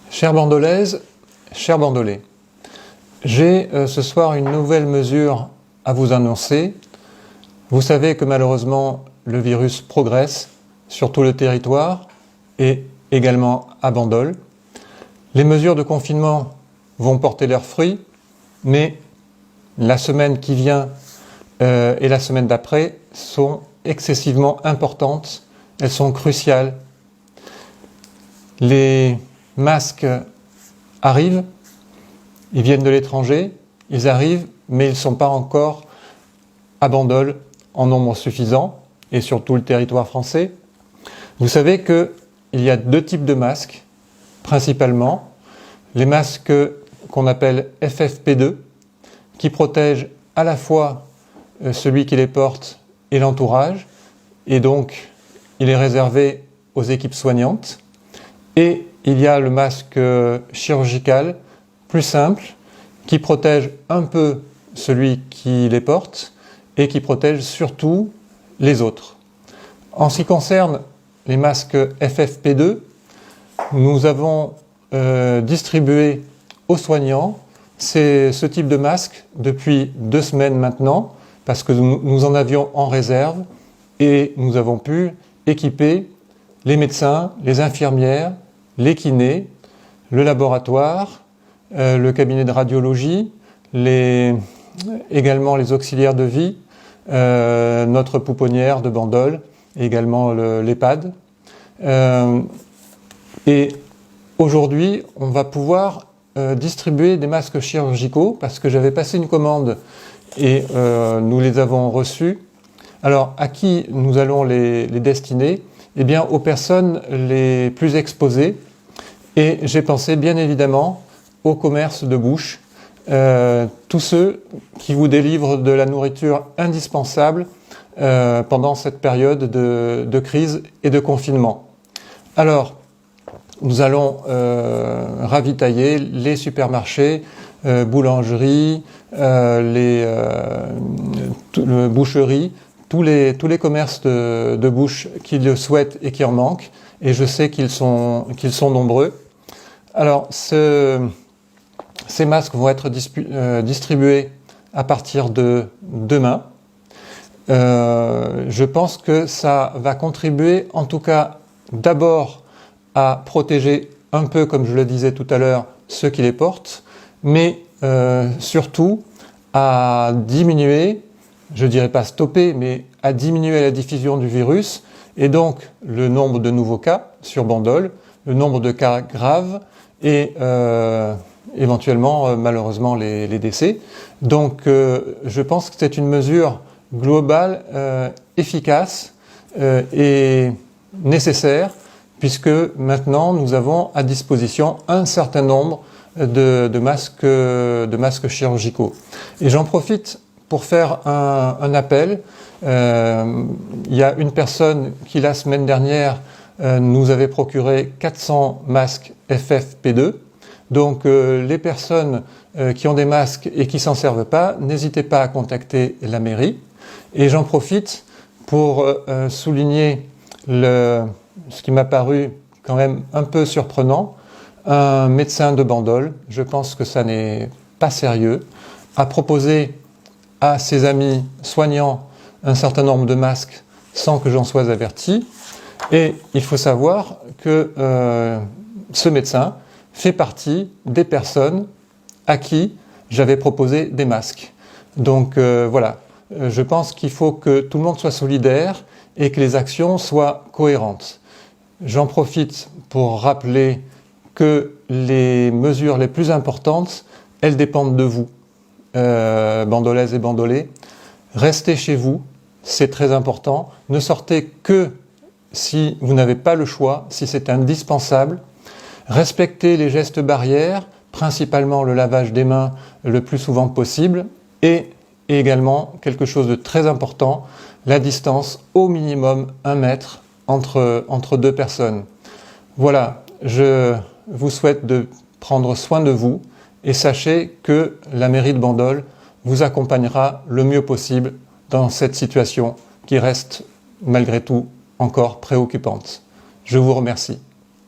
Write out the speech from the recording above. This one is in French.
Chères bandolaises, chers bandolais, j'ai ce soir une nouvelle mesure à vous annoncer. Vous savez que malheureusement le virus progresse sur tout le territoire et également à Bandol. Les mesures de confinement vont porter leurs fruits, mais la semaine qui vient et la semaine d'après sont excessivement importantes, elles sont cruciales. Les masques arrivent, ils viennent de l'étranger, ils arrivent, mais ils ne sont pas encore à Bandol en nombre suffisant et sur tout le territoire français. Vous savez qu'il y a deux types de masques, principalement. Les masques qu'on appelle FFP2, qui protègent à la fois celui qui les porte et l'entourage, et donc il est réservé aux équipes soignantes. Et il y a le masque chirurgical, plus simple, qui protège un peu celui qui les porte et qui protège surtout les autres. En ce qui concerne les masques FFP2, nous avons distribué aux soignants ce type de masque depuis 2 semaines maintenant, parce que nous en avions en réserve et nous avons pu équiper les médecins, les infirmières, les kinés, le laboratoire, le cabinet de radiologie, également les auxiliaires de vie, notre pouponnière de Bandol, et également l'EHPAD. Et aujourd'hui, on va pouvoir distribuer des masques chirurgicaux parce que j'avais passé une commande et nous les avons reçus. Alors, à qui nous allons les destiner ? Eh bien, aux personnes les plus exposées. Et j'ai pensé bien évidemment au commerce de bouche, tous ceux qui vous délivrent de la nourriture indispensable pendant cette période de crise et de confinement. Alors, nous allons ravitailler les supermarchés, boulangeries, boucheries, tous les commerces de bouche qui le souhaitent et qui en manquent. Et je sais qu'ils sont nombreux. Alors, ces masques vont être distribués à partir de demain. Je pense que ça va contribuer, en tout cas, d'abord à protéger un peu, comme je le disais tout à l'heure, ceux qui les portent, mais surtout à diminuer, je ne dirais pas stopper, mais à diminuer la diffusion du virus et donc le nombre de nouveaux cas sur Bandol, le nombre de cas graves et éventuellement, malheureusement, les décès. Donc, je pense que c'est une mesure globale, efficace et nécessaire, puisque maintenant, nous avons à disposition un certain nombre de masques chirurgicaux. Et j'en profite pour faire un appel. Il y a une personne qui, la semaine dernière, nous avait procuré 400 masques FFP2. Donc les personnes qui ont des masques et qui s'en servent pas, n'hésitez pas à contacter la mairie. Et j'en profite pour souligner ce qui m'a paru quand même un peu surprenant. Un médecin de Bandol, je pense que ça n'est pas sérieux, a proposé à ses amis soignants un certain nombre de masques sans que j'en sois averti. Et il faut savoir que ce médecin fait partie des personnes à qui j'avais proposé des masques. Donc voilà, je pense qu'il faut que tout le monde soit solidaire et que les actions soient cohérentes. J'en profite pour rappeler que les mesures les plus importantes, elles dépendent de vous, bandolaises et bandolais. Restez chez vous, c'est très important. Ne sortez que si vous n'avez pas le choix, si c'est indispensable. Respectez les gestes barrières, principalement le lavage des mains le plus souvent possible, et également quelque chose de très important, la distance au minimum 1 mètre entre 2 personnes. Voilà, je vous souhaite de prendre soin de vous et sachez que la mairie de Bandol vous accompagnera le mieux possible dans cette situation qui reste malgré tout encore préoccupante. Je vous remercie.